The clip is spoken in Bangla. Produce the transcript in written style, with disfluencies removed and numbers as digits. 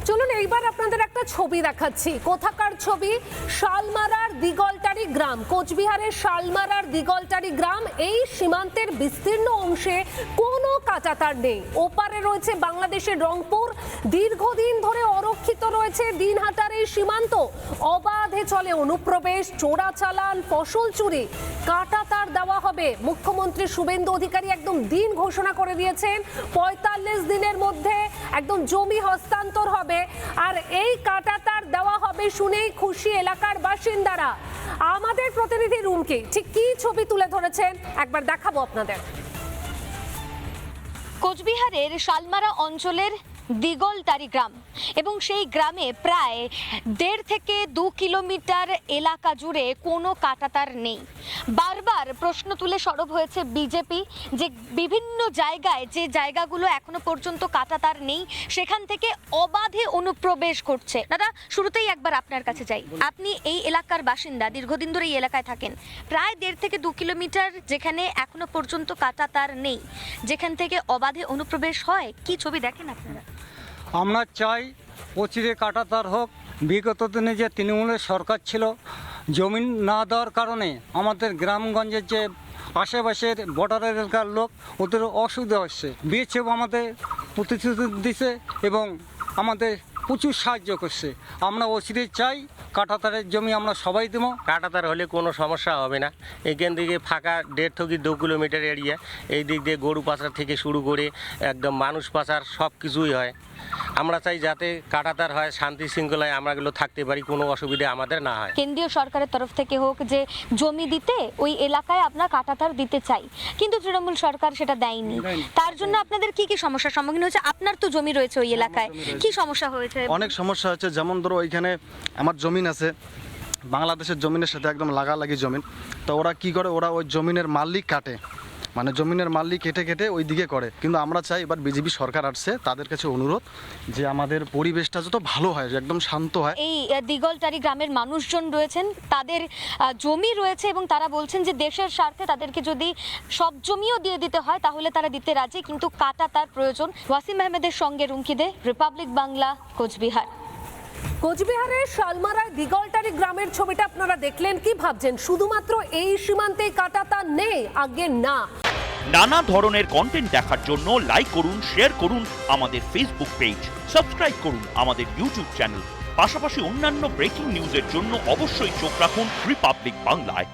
চলুন এইবার আপনাদের একটা ছবি দেখাচ্ছি। কোথাকার ছবি? শালমারার দিগলটারি গ্রাম, কোচবিহারের শালমারার দিগলটারি গ্রাম। এই সীমান্তের বিস্তীর্ণ অংশে কোনো কাঁটাতার নেই। ওপারে রয়েছে বাংলাদেশের রংপুর। দীর্ঘদিন ধরে অরক্ষিত রয়েছে দিনহাটার এই সীমান্ত। অবাধে চলে অনুপ্রবেশ, চোরাচালান, ফসল চুরি। কাঁটাতার দেওয়া হবে। মুখ্যমন্ত্রী শুভেন্দু অধিকারী একদম দিন ঘোষণা করে দিয়েছেন, ৪৫ দিনের মধ্যে একদম জমি হস্তান্তর হবে। আর এই কাঁটাতার দেওয়া হবে শুনেই খুশি এলাকার বাসিন্দারা। আমাদের প্রতিনিধি রুমকি ঠিক কি ছবি তুলে ধরেছেন একবার দেখাবো আপনাদের। কোচবিহারের শালমারা অঞ্চলের দিগলটারি গ্রাম এবং সেই গ্রামে প্রায় ১.৫ থেকে ২ কিলোমিটার এলাকা জুড়ে কোনো কাঁটাতার নেই। বারবার প্রশ্ন তুলে সরব হয়েছে বিজেপি যে বিভিন্ন জায়গায় যে জায়গাগুলো এখনো পর্যন্ত কাঁটাতার নেই সেখান থেকে অবাধে অনুপ্রবেশ করছে। দাদা, শুরুতেই একবার আপনার কাছে যাই। আপনি এই এলাকার বাসিন্দা, দীর্ঘদিন ধরে এই এলাকায় থাকেন। প্রায় ১.৫ থেকে ২ কিলোমিটার যেখানে এখনো পর্যন্ত কাঁটাতার নেই, যেখান থেকে অবাধে অনুপ্রবেশ হয়, কি ছবি দেখেন আপনারা? আমরা চাই অচিরে কাঁটাতার হোক। বিগত দিনে যে তৃণমূলের সরকার ছিল, জমি না দেওয়ার কারণে আমাদের গ্রামগঞ্জের যে আশেপাশের বর্ডার এলাকার লোক, ওদের অসুবিধা হচ্ছে। বিএসএফ আমাদের প্রতিশ্রুতি দিছে এবং আমাদের প্রচুর সাহায্য করছে। আমরা অচিরে চাই কাঁটাতারের জমি আমরা সবাই দেবো। কাঁটাতার হলে কোনো সমস্যা হবে না। এখান থেকে ফাঁকা ১.৫ থেকে ২ কিলোমিটার এরিয়া, এই দিক দিয়ে গরু পাচার থেকে শুরু করে একদম মানুষ পাচার সব কিছুই হয়। আমরা চাই যাতে কাঁটাতার হয়, শান্তি শৃঙ্খলায় আমরাগুলো থাকতে পারি, কোনো অসুবিধা আমাদের না হয়। কেন্দ্রীয় সরকারের তরফ থেকে হোক যে জমি দিতে ওই এলাকায় আপনার কাঁটাতার দিতে চাই, কিন্তু তৃণমূল সরকার সেটা দেয়নি। তার জন্য আপনাদের কি কি সমস্যার সম্মুখীন হয়েছে? আপনার তো জমি রয়েছে ওই এলাকায়, কি সমস্যা হয়েছে? অনেক সমস্যা হচ্ছে। যেমন ধরো ওইখানে আমার জমিন আছে, বাংলাদেশের জমিনের সাথে একদম লাগালাগি জমিন। তো ওরা কি করে, ওরা ওই জমিনের মালিক কাটে, মানে জমিনের মালিক কেটে কেটে ওই দিকে করে। কিন্তু আমরা চাই এবার বিজেপি সরকার আসছে, তাদের কাছে অনুরোধ যে আমাদের পরিবেশটা যত ভালো হয়, একদম শান্ত হয়। এই দিগলটারি গ্রামের মানুষজন রয়েছেন, তাদের জমি রয়েছে এবং তারা বলছেন যে দেশের স্বার্থে তাদেরকে যদি সব জমিও দিয়ে দিতে হয় তাহলে তারা দিতে রাজি, কিন্তু কাঁটাতার প্রয়োজন। ওয়াসিম আহমেদের সঙ্গে রুমকি দে, রিপাবলিক বাংলা, কোচবিহার। কোচবিহারের শালমারার দিগলটারি গ্রামের ছবিটা আপনারা দেখলেন। কি ভাবছেন শুধুমাত্র এই সীমান্তে কাঁটাতার নেই? আগে না। নানা ধরনের কন্টেন্ট দেখার জন্য লাইক করুন, শেয়ার করুন আমাদের ফেসবুক পেজ, সাবস্ক্রাইব করুন আমাদের ইউটিউব চ্যানেল। পাশাপাশি অন্যান্য ব্রেকিং নিউজের জন্য অবশ্যই চোখ রাখুন রিপাবলিক বাংলায়।